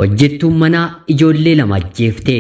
hojjettuun manaa ijoollee lama ajjeefte.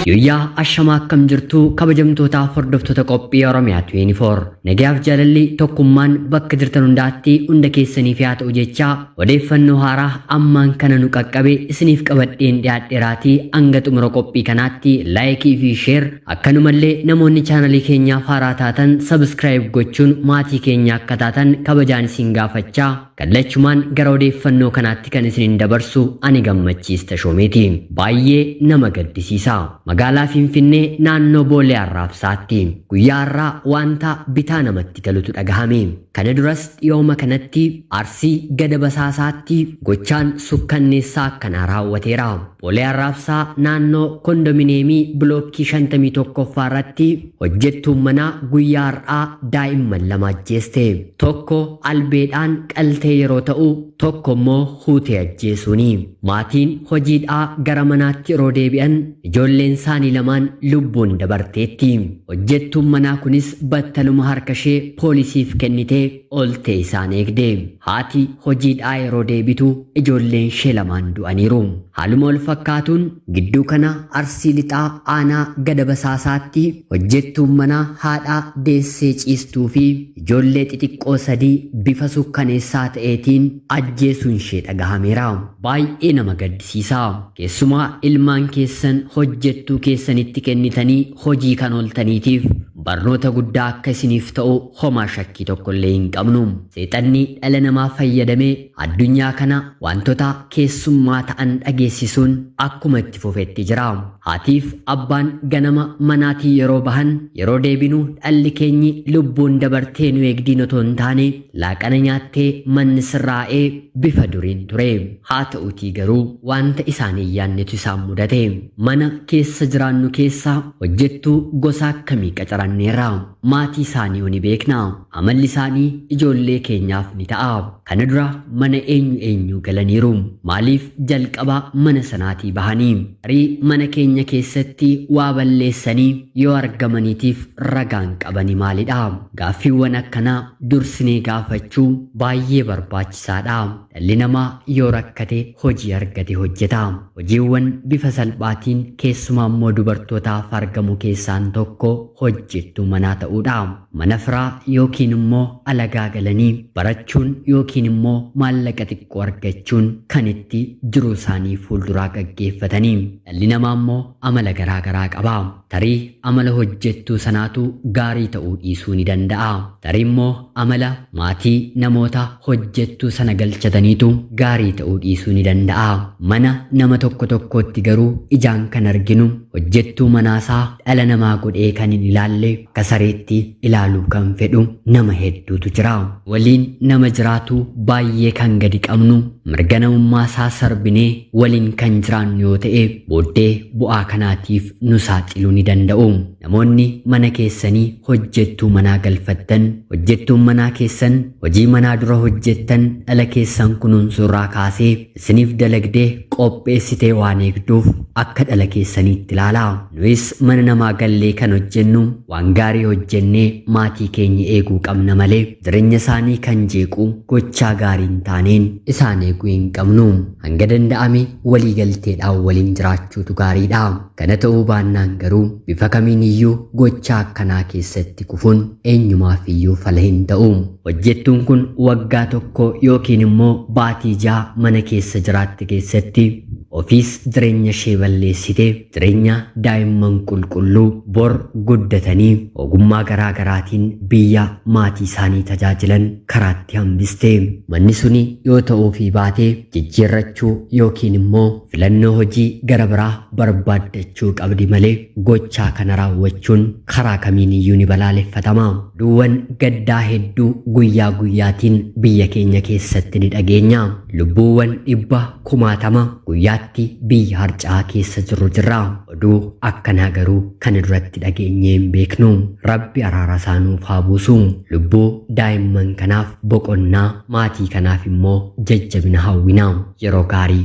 Guyyaa ashamaa akkam jirtu kabajamtootaaf hordoftoota qophii Oromiyaa 24 nagaaf jaalalli tokkummaan bakka jirtan hundaatti hunda keessaniif yaa ta'u jecha odeeffannoo haaraa ammaan kana nu qaqqabe isiniif qabadheen dhiyaadheeraatii hanga xumura qophii kanaatti laayikii fi sheer akkanumallee namoonni chaanalii keenyaaf haaraa taatan sabskiraayib gochuun maatii keenya akka taatan kabajaan isin gaafachaa kallachumaan gara odeeffannoo kanaatti kan isinin dabarsu ani Gammachiis Tashoomeeti. Baay'ee nama gaddisiisa. Magaalaa Finfinnee naannoo Boolee Arraabsaatti guyyaa har'aa wanta bitaa namatti galutu dhagahame. Kana duras dhiyooma kanatti Arsii Gada Basaasaatti gochaan sukkanneessaa akkanaa raawwateera. Boolee Arraabsaa naannoo kondominiyeemii bilookkii 51ffaa irratti hojjettuun manaa guyyaa har'aa daa'imman lama ajjeeste. Tokko albeedhaan qaltee yeroo ta'u tokko immoo huutee ajjeesuuni. Maatiin hojiidhaa gara manaatti yeroo deebi'an ijoolleen isaanii lamaan lubbuun dabarteetti. Hojjettuun manaa kunis battaluma harka ishee poolisiif kennitee oltee isaan eegde. Haati hojiidhaa yeroo deebitu ijoolleen ishee lamaan du'aniiru. Haaluma wal fakkaatuun gidduu kana Arsii Lixaa aanaa Gada Basaasaatti hojjettuun manaa haadhaa deessee ciistuu fi ijoollee xixiqqoo 3 bifa sukkaneessaa ta'eetiin ajjeesuun ishee dhagahameera. Baay'ee nama gaddisiisa. Keessumaa ilmaan keessan hojjettuu keessanitti kennitanii hojii kan ooltaniitiif barnoota guddaa akka isiniif ta'u homaa shakkii tokkollee hin qabnu. Seexanni dhala namaa fayyadamee addunyaa kana wantoota keessummaa ta'an dhageessisuun akkuma itti fufetti jira. Haatiif abbaan ganama manaatii yeroo bahan yeroo deebinu dhalli keenyi lubbuun dabartee nu eegdiin otoo hin taane laaqana nyaattee manni sirraa'ee bifa duriin ture. Haa ta'uutii garuu wanta isaanii yaannetu isaan mudate. Mana keessa jiraannu keessa hojjettuu gosa akkamii qacaranneerra? Maatii isaanii ni beekna. Amalli isaanii ijoollee keenyaaf ni ta'a. Kana dura mana eenyu galaniiru? Maaliif jalqaba mana sanaatii bahanii? Tarii mana keenya keessatti waa balleessanii yoo argamaniitiif ragaan qabanii maalidha? Gaaffiiwwan akkanaa dursinee gaafachuu baay'ee barbaachisaadha. Dhalli namaa yoo rakkate hojii argate hojjeta. Hojiiwwan bifa salphaatiin keessumaa immoo dubartootaaf argamu keessaan tokko hojjettuu manaa ta'uudha. Mana firaa yookiin immoo alagaa galanii barachuun yookiin immoo maallaqa xiqqoo argachuun kan itti jiruu isaanii fuulduraa gaggeeffatanii. Dhalli namaa immoo amala garaagaraa qaba. Tarii amala hojjettuu sanaatu gaarii ta'uu dhiisuu ni danda'a. Tarii immoo amala maatii namoota hojjettuu sana galchataniitu gaarii ta'uu dhiisuu ni danda'a. Mana nama tokkotti garuu ijaan kan arginu hojjettuu manaasaa dhala namaa godhee kan hin ilaalle kasareetti ilaaluu kan fedhu nama hedduutu jira. Waliin nama jiraatu baay'ee kan gadi qabnu mirga namummaa isaa sarbinee waliin kan jiraannu yoo ta'e booddee bu'aa kanaatiif nu saaxiluu ni danda'u. Namoonni mana keessanii hojjettuu manaa galfattan, hojjettuun manaa keessan hojii manaa dura hojjettan dhala keessan kunuunsuurraa kaasee isiniif dalagdee qopheessitee waan eegduuf akka dhala keessaniitti ilaalaa. Nuyis mana namaa gallee kan hojjennu waan gaarii hojjennee maatii keenya eeguu qabna malee jireenya isaanii kan jeequ gochaa gaarii hin taaneen isaan eeguu hin qabnu. Hanga danda'ame walii galteedhaan waliin jiraachuutu gaariidha. Kana ta'uu baannaan garuu bifa kamiin iyyuu gochaa akkanaa keessatti kufuun eenyumaaf iyyuu fala hin ta'u. Hojjettuun kun waggaa tokko yookiin immoo baatii 6 mana keessa jiraatte keessatti ofiis jireenya ishee balleessite jireenya daa'imman qulqulluu bor guddatanii ogummaa garaagaraatiin biyya maatii isaanii tajaajilan karaatti hambiste. Manni suni yoo ta'uufii baatee jijjiirrachuu yookiin immoo filannoo hojii gara biraa barbaaddachuu qabdi malee gochaa kana raawwachuun karaa kamiin iyyuu ni balaaleffatama. Duuwwan gaddaa hedduu guyyaa guyyaatiin biyya keenya keessatti ni dhageenya. Lubbuuwwan 100,000 guyyaatti biyya harcaa keessa jirra. Oduu akkanaa garuu kana duratti dhageenyee hin beeknu. Rabbi araara isaanuuf haa buusu. Lubbuu daa'imman kanaaf boqonnaa, maatii kanaaf immoo jajjabina hawwina. Yeroo gaarii.